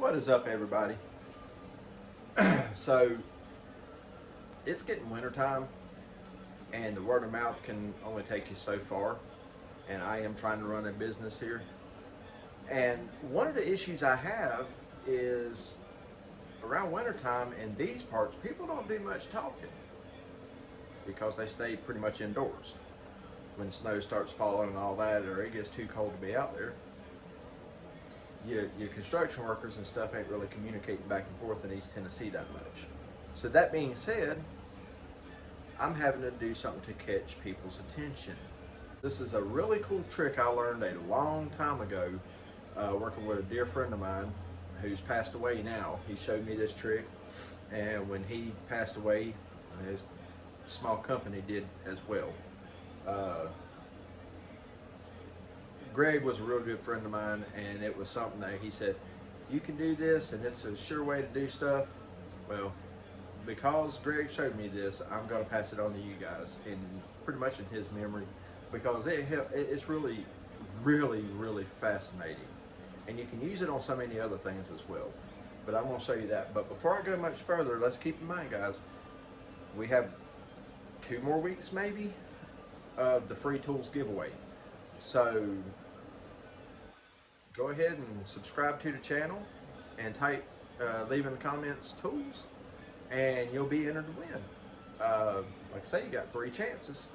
What is up, everybody? So it's getting wintertime, and the word of mouth can only take you so far, and I am trying to run a business here. And one of the issues I have is around wintertime in these parts, people don't do much talking because they stay pretty much indoors. When snow starts falling and all that, or it gets too cold to be out there, your construction workers and stuff ain't really communicating back and forth in East Tennessee that much. So that being said, I'm having to do something to catch people's attention. This is a really cool trick I learned a long time ago, working with a dear friend of mine who's passed away now. He showed me this trick, and when he passed away, his small company did as well. Greg was a real good friend of mine, and it was something that he said, you can do this and it's a sure way to do stuff. Well, because Greg showed me this, I'm going to pass it on to you guys, in pretty much in his memory, because it's really, really, really fascinating, and you can use it on so many other things as well, but I'm going to show you that. But before I go much further, let's keep in mind, guys, we have 2 more weeks maybe of the free tools giveaway. So go ahead and subscribe to the channel and type, leave in the comments tools, and you'll be entered to win. Like I say, you got 3 chances.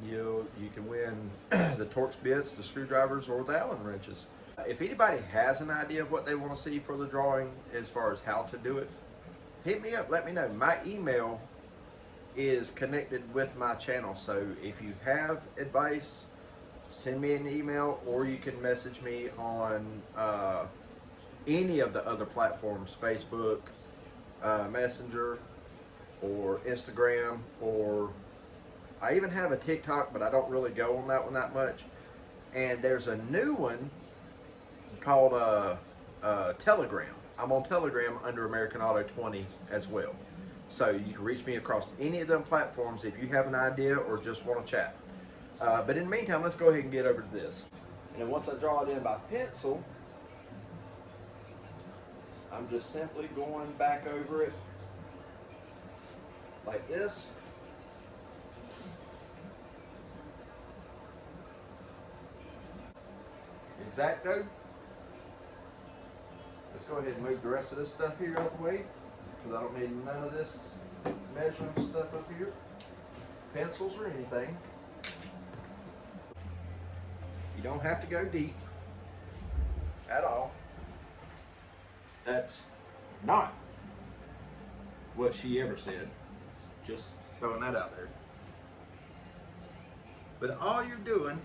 You can win the Torx bits, the screwdrivers, or the Allen wrenches. If anybody has an idea of what they want to see for the drawing as far as how to do it, hit me up, let me know. My email is connected with my channel, so if you have advice, send me an email, or you can message me on any of the other platforms, Facebook, Messenger, or Instagram, or I even have a TikTok, but I don't really go on that one that much. And there's a new one called Telegram. I'm on Telegram under American Auto 20 as well. So you can reach me across any of them platforms if you have an idea or just want to chat. But in the meantime, let's go ahead and get over to this. And then once I draw it in by pencil, I'm just simply going back over it like this. Exacto. Let's go ahead and move the rest of this stuff here out of the way, because I don't need none of this measuring stuff up here, pencils or anything. You don't have to go deep at all. That's not what she ever said. Just throwing that out there. But all you're doing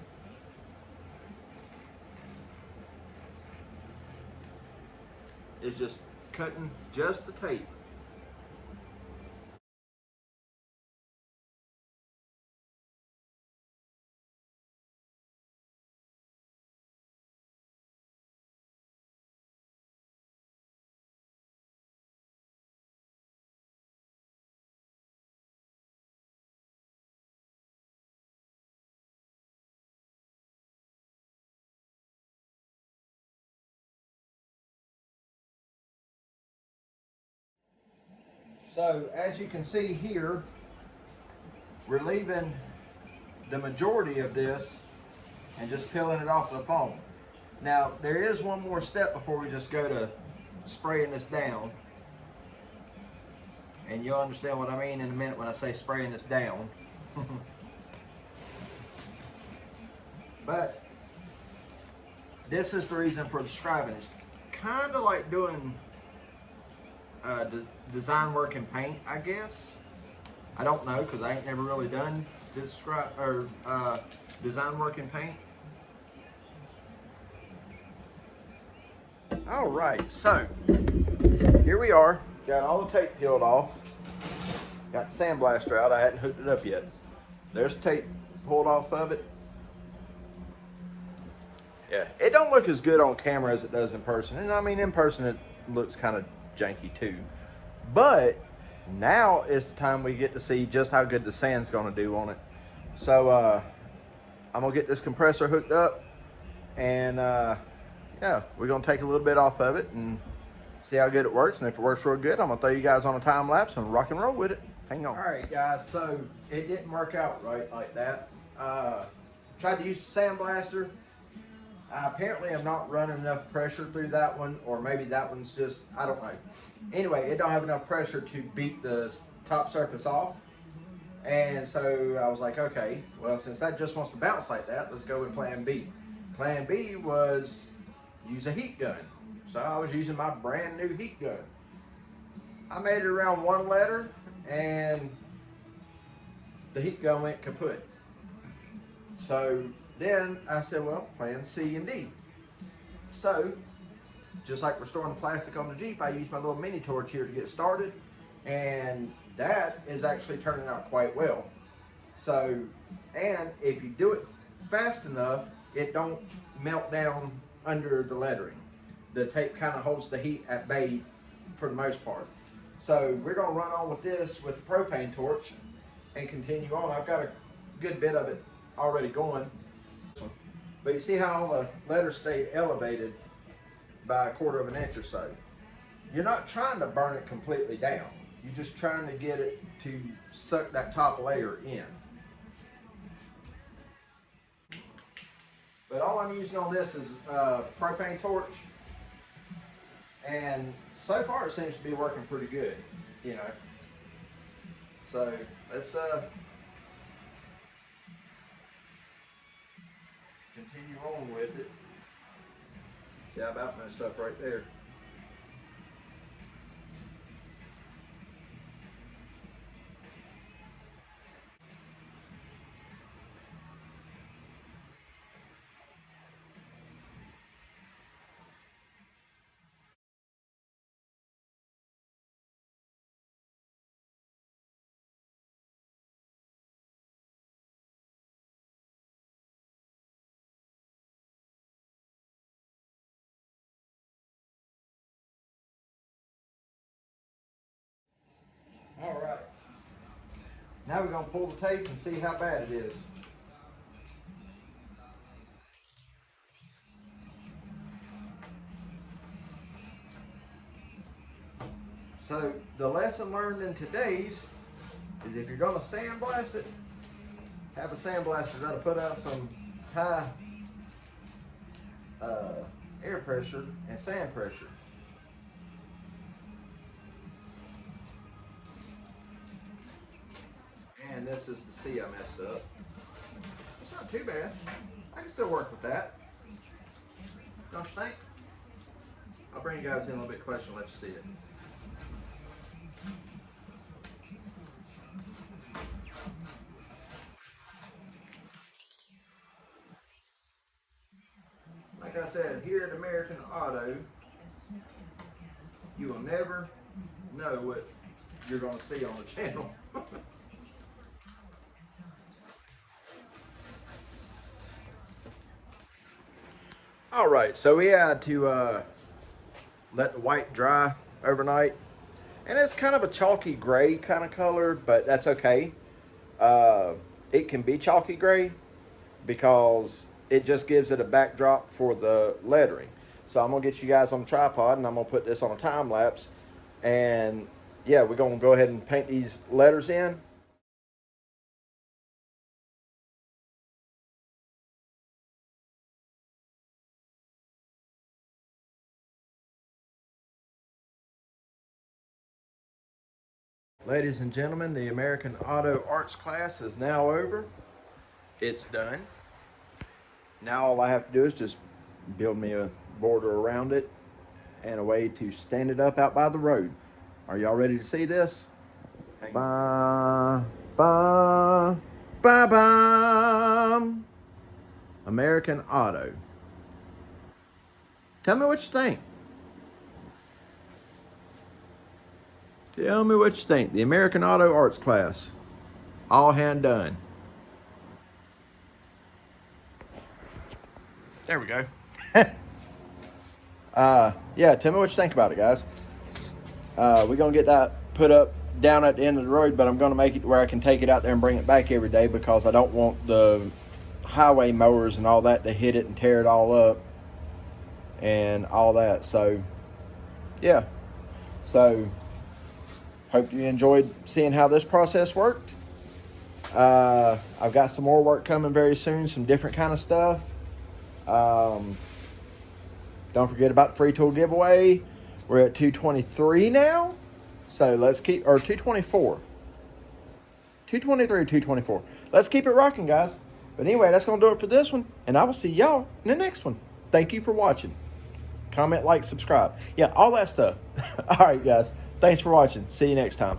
is just cutting just the tape. So as you can see here, we're leaving the majority of this and just peeling it off the foam. Now there is one more step before we just go to spraying this down, and you'll understand what I mean in a minute when I say spraying this down. But this is the reason for describing it. It's kind of like doing design work in paint, I guess. I don't know, because I ain't never really done design work in paint. All right, so here we are. Got all the tape peeled off. Got the sandblaster out. I hadn't hooked it up yet. There's tape pulled off of it. Yeah, it don't look as good on camera as it does in person. And I mean, in person it looks kind of janky too. But now is the time we get to see just how good the sand's gonna do on it. So I'm gonna get this compressor hooked up, and yeah, we're gonna take a little bit off of it and see how good it works, and if it works real good, I'm gonna throw you guys on a time lapse and rock and roll with it. Hang on. All right, guys, so it didn't work out right like that. Tried to use the sandblaster. Apparently I'm not running enough pressure through that one, or maybe that one's just, I don't know. Anyway, it don't have enough pressure to beat the top surface off. And so I was like, okay, well, since that just wants to bounce like that, let's go with plan B. Plan B was use a heat gun. So I was using my brand new heat gun. I made it around 1 letter and the heat gun went kaput. So then I said, well, plan C and D. So just like restoring the plastic on the Jeep, I used my little mini torch here to get started, and that is actually turning out quite well. So, and if you do it fast enough, it don't melt down under the lettering. The tape kind of holds the heat at bay for the most part. So we're gonna run on with this with the propane torch and continue on. I've got a good bit of it already going. But you see how the letters stayed elevated by 1/4 of an inch or so. You're not trying to burn it completely down. You're just trying to get it to suck that top layer in. But all I'm using on this is a propane torch. And so far it seems to be working pretty good, you know. So let's continue on with it. See, I about messed up right there. All right. Now we're going to pull the tape and see how bad it is. So the lesson learned in today's is if you're going to sandblast it, have a sandblaster that'll put out some high air pressure and sand pressure. And this is the C I messed up. It's not too bad. I can still work with that. Don't you think? I'll bring you guys in a little bit closer and let you see it. Like I said, here at American Auto, you will never know what you're going to see on the channel. All right, so we had to let the white dry overnight, and it's kind of a chalky gray kind of color, but that's okay. It can be chalky gray because it just gives it a backdrop for the lettering. So I'm gonna get you guys on the tripod and I'm gonna put this on a time lapse, and yeah, we're gonna go ahead and paint these letters in. Ladies and gentlemen, the American Auto Arts class is now over. It's done. Now all I have to do is just build me a border around it and a way to stand it up out by the road. Are y'all ready to see this? Ba, ba, ba, ba. American Auto. Tell me what you think. Tell me what you think. The American Auto Arts class. All hand done. There we go. Yeah, tell me what you think about it, guys. We're going to get that put up down at the end of the road, but I'm going to make it where I can take it out there and bring it back every day because I don't want the highway mowers and all that to hit it and tear it all up and all that. So, yeah. So, hope you enjoyed seeing how this process worked. I've got some more work coming very soon, some different kind of stuff. Don't forget about the free tool giveaway. We're at 223 now. So let's keep, or 224. 223 or 224. Let's keep it rocking, guys. But anyway, that's going to do it for this one. And I will see y'all in the next one. Thank you for watching. Comment, like, subscribe. Yeah, all that stuff. All right, guys. Thanks for watching. See you next time.